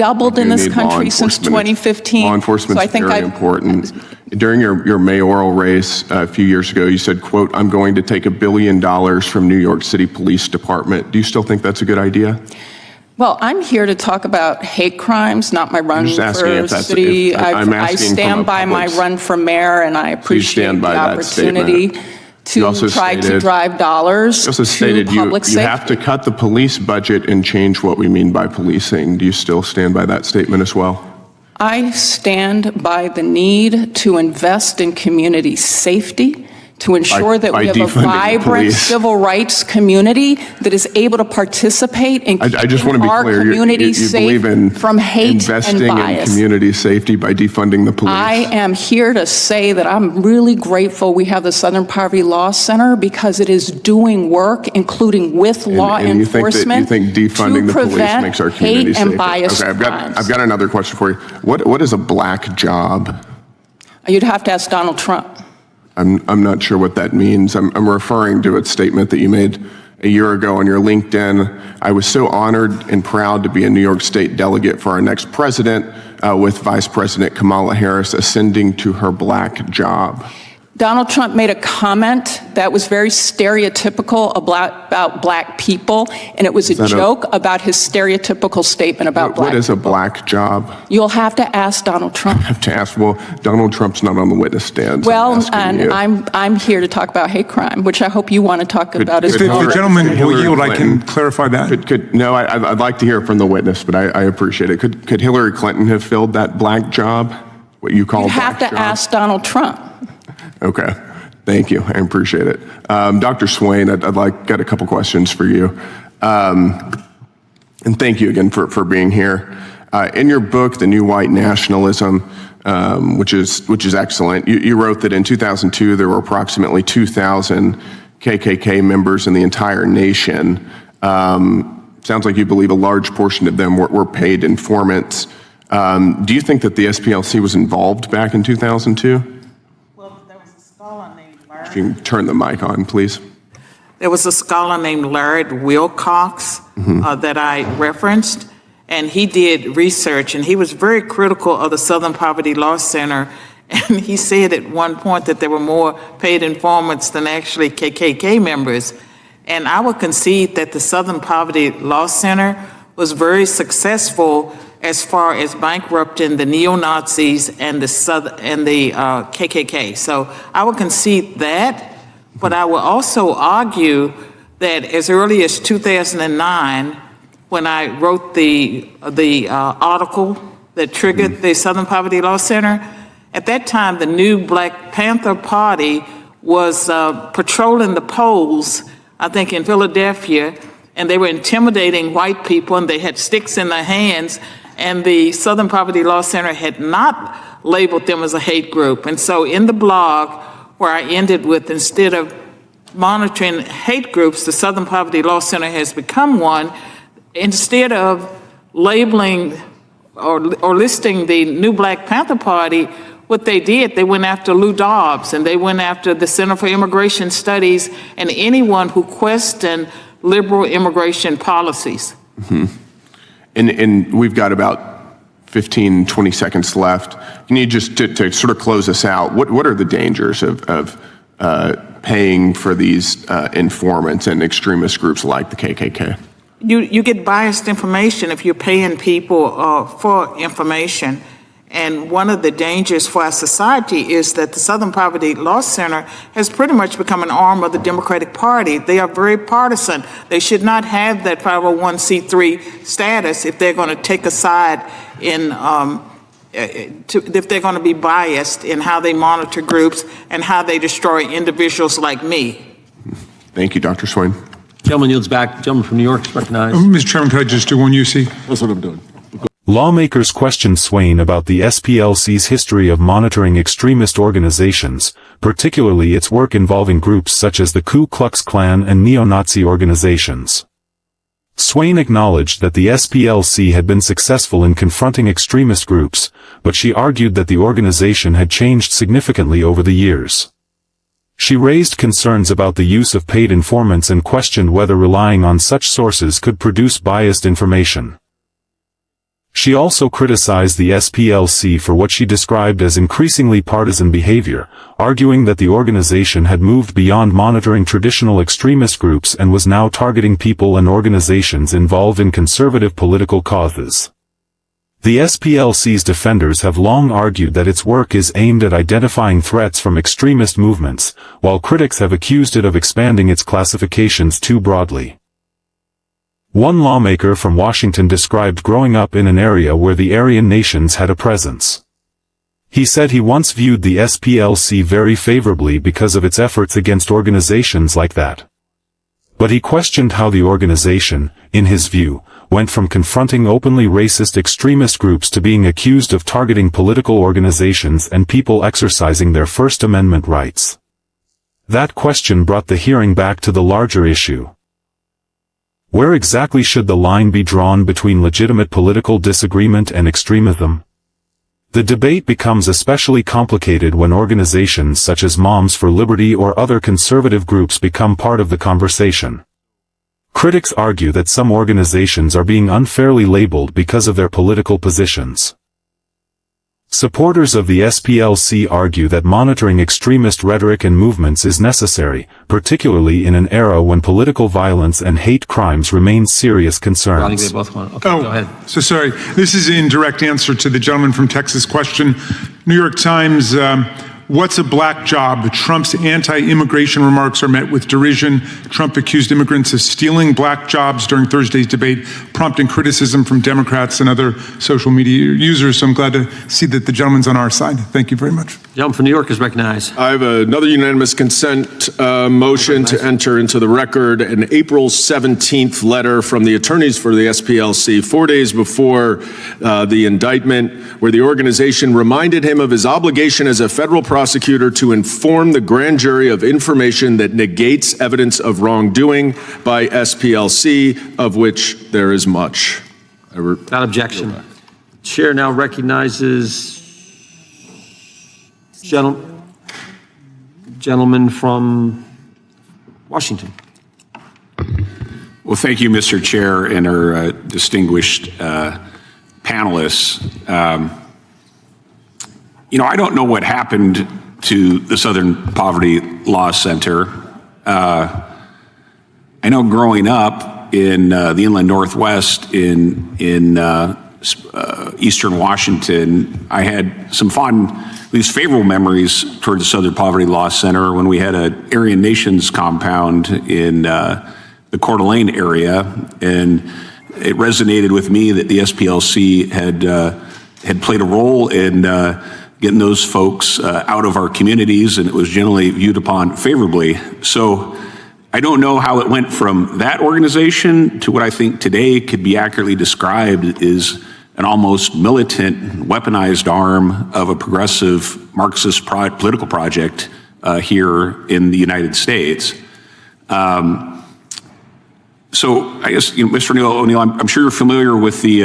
doubled in this country since 2015. Law enforcement is very important. During your mayoral race a few years ago, you said, quote, "I'm going to take $1 billion from New York City Police Department." Do you still think that's a good idea? Well, I'm here to talk about hate crimes, not my run for city. I stand by my run for mayor, and I appreciate the opportunity to try to drive dollars to public safety. You have to cut the police budget and change what we mean by policing. Do you still stand by that statement as well? I stand by the need to invest in community safety, to ensure that we have a vibrant civil rights community that is able to participate in keeping our community safe from hate and bias. Investing in community safety by defunding the police. I am here to say that I'm really grateful we have the Southern Poverty Law Center because it is doing work, including with law enforcement, you think defunding the police makes our community safer? And bias okay, I've got another question for you. What is a black job? You'd have to ask Donald Trump. I'm not sure what that means. I'm referring to a statement that you made a year ago on your LinkedIn. "I was so honored and proud to be a New York State delegate for our next president, with Vice President Kamala Harris ascending to her black job." Donald Trump made a comment that was very stereotypical about black people, and it was a joke about his stereotypical statement about black people. What is a black job? You'll have to ask Donald Trump. I have to ask. Well, Donald Trump's not on the witness stand. Well, and I'm here to talk about hate crime, which I hope you want to talk about as well. If the gentleman will yield, I can clarify that. No, I'd like to hear from the witness, but I appreciate it. Could Hillary Clinton have filled that black job? What you call a black job? You have to ask Donald Trump. Okay, thank you. I appreciate it. Dr. Swain, got a couple questions for you. And thank you again for being here. In your book, The New White Nationalism, which is excellent, you wrote that in 2002 there were approximately 2,000 KKK members in the entire nation. Sounds like you believe a large portion of them were paid informants. Do you think that the SPLC was involved back in 2002? If you can turn the mic on, please. There was a scholar named Larry Wilcox that I referenced, and he did research, and he was very critical of the Southern Poverty Law Center, and he said at one point that there were more paid informants than actually KKK members. And I would concede that the Southern Poverty Law Center was very successful as far as bankrupting the neo-Nazis and the KKK. So I would concede that, but I will also argue that as early as 2009, when I wrote the article that triggered the Southern Poverty Law Center, at that time the new Black Panther Party was patrolling the polls, I think in Philadelphia, and they were intimidating white people, and they had sticks in their hands, and the Southern Poverty Law Center had not labeled them as a hate group. And so in the blog, where I ended with, instead of monitoring hate groups, the Southern Poverty Law Center has become one. Instead of labeling or listing the new Black Panther Party, what they did, they went after Lou Dobbs, and they went after the Center for Immigration Studies and anyone who questioned liberal immigration policies. Mm-hmm. And we've got about 15, 20 seconds left. Can you just, to sort of close us out, what are the dangers of paying for these informants and extremist groups like the KKK? You get biased information if you're paying people for information. And one of the dangers for our society is that the Southern Poverty Law Center has pretty much become an arm of the Democratic Party. They are very partisan. They should not have that 501c3 status if they're going to take a side in, if they're going to be biased in how they monitor groups and how they destroy individuals like me. Thank you, Dr. Swain. Gentleman yields back. Gentleman from New York is recognized. Mr. Chairman, could I just do one UC? That's what I'm doing. Lawmakers questioned Swain about the SPLC's history of monitoring extremist organizations, particularly its work involving groups such as the Ku Klux Klan and neo-Nazi organizations. Swain acknowledged that the SPLC had been successful in confronting extremist groups, but she argued that the organization had changed significantly over the years. She raised concerns about the use of paid informants and questioned whether relying on such sources could produce biased information. She also criticized the SPLC for what she described as increasingly partisan behavior, arguing that the organization had moved beyond monitoring traditional extremist groups and was now targeting people and organizations involved in conservative political causes. The SPLC's defenders have long argued that its work is aimed at identifying threats from extremist movements, while critics have accused it of expanding its classifications too broadly. One lawmaker from Washington described growing up in an area where the Aryan nations had a presence. He said he once viewed the SPLC very favorably because of its efforts against organizations like that. But he questioned how the organization, in his view, went from confronting openly racist extremist groups to being accused of targeting political organizations and people exercising their First Amendment rights. That question brought the hearing back to the larger issue. Where exactly should the line be drawn between legitimate political disagreement and extremism? The debate becomes especially complicated when organizations such as Moms for Liberty or other conservative groups become part of the conversation. Critics argue that some organizations are being unfairly labeled because of their political positions. Supporters of the SPLC argue that monitoring extremist rhetoric and movements is necessary, particularly in an era when political violence and hate crimes remain serious concerns. I think they both want. Okay, go ahead. So sorry. This is in direct answer to the gentleman from Texas question. New York Times, what's a black job? Trump's anti-immigration remarks are met with derision. Trump accused immigrants of stealing black jobs during Thursday's debate, prompting criticism from Democrats and other social media users. So I'm glad to see that the gentleman's on our side. Thank you very much. Gentleman from New York is recognized. I have another unanimous consent motion to enter into the record an April 17th letter from the attorneys for the SPLC 4 days before the indictment, where the organization reminded him of his obligation as a federal prosecutor to inform the grand jury of information that negates evidence of wrongdoing by SPLC, of which there is much. Without objection. Chair now recognizes gentleman from Washington. Well, thank you, Mr. Chair, and our distinguished panelists. I don't know what happened to the Southern Poverty Law Center. I know growing up in the inland Northwest in Eastern Washington, I had some fond, at least favorable memories toward the Southern Poverty Law Center when we had an Aryan Nations compound in the Coeur d'Alene area, and it resonated with me that the SPLC had played a role in getting those folks out of our communities, and it was generally viewed upon favorably. So I don't know how it went from that organization to what I think today could be accurately described is an almost militant, weaponized arm of a progressive Marxist political project here in the United States. So I guess, Mr. O'Neill, I'm sure you're familiar with the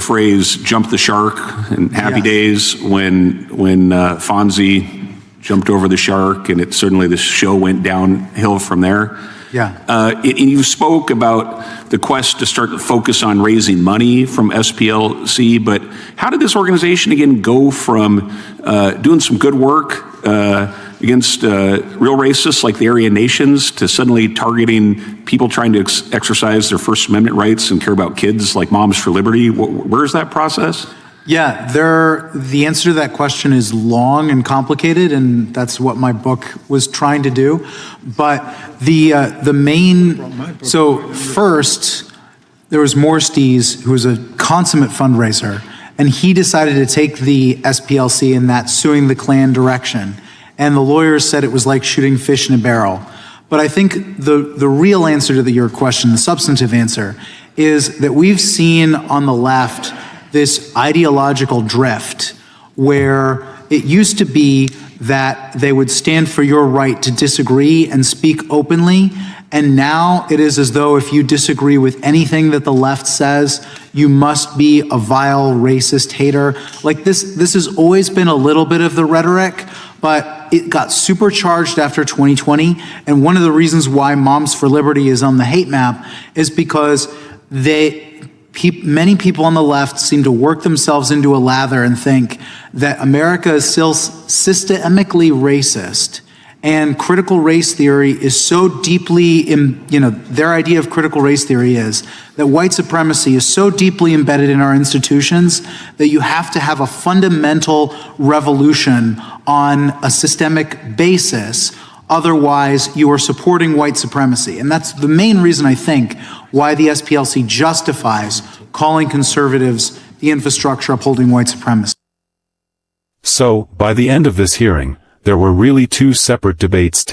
phrase "jump the shark" and Happy Days when Fonzie jumped over the shark, and certainly the show went downhill from there. Yeah. And you spoke about the quest to start to focus on raising money from SPLC, but how did this organization again go from doing some good work against real racists like the Aryan Nations to suddenly targeting people trying to exercise their First Amendment rights and care about kids like Moms for Liberty? Where's that process? Yeah, the answer to that question is long and complicated, and that's what my book was trying to do. But the main, so first, there was Morstees, who was a consummate fundraiser, and he decided to take the SPLC in that suing the Klan direction. And the lawyers said it was like shooting fish in a barrel. But I think the real answer to your question, the substantive answer, is that we've seen on the left this ideological drift where it used to be that they would stand for your right to disagree and speak openly, and now it is as though if you disagree with anything that the left says, you must be a vile racist hater. Like this has always been a little bit of the rhetoric, but it got supercharged after 2020, and one of the reasons why Moms for Liberty is on the hate map is because many people on the left seem to work themselves into a lather and think that America is still systemically racist. And critical race theory is so deeply, their idea of critical race theory is that white supremacy is so deeply embedded in our institutions that you have to have a fundamental revolution on a systemic basis. Otherwise, you are supporting white supremacy. And that's the main reason, I think, why the SPLC justifies calling conservatives the infrastructure upholding white supremacy. So, by the end of this hearing, there were really two separate debates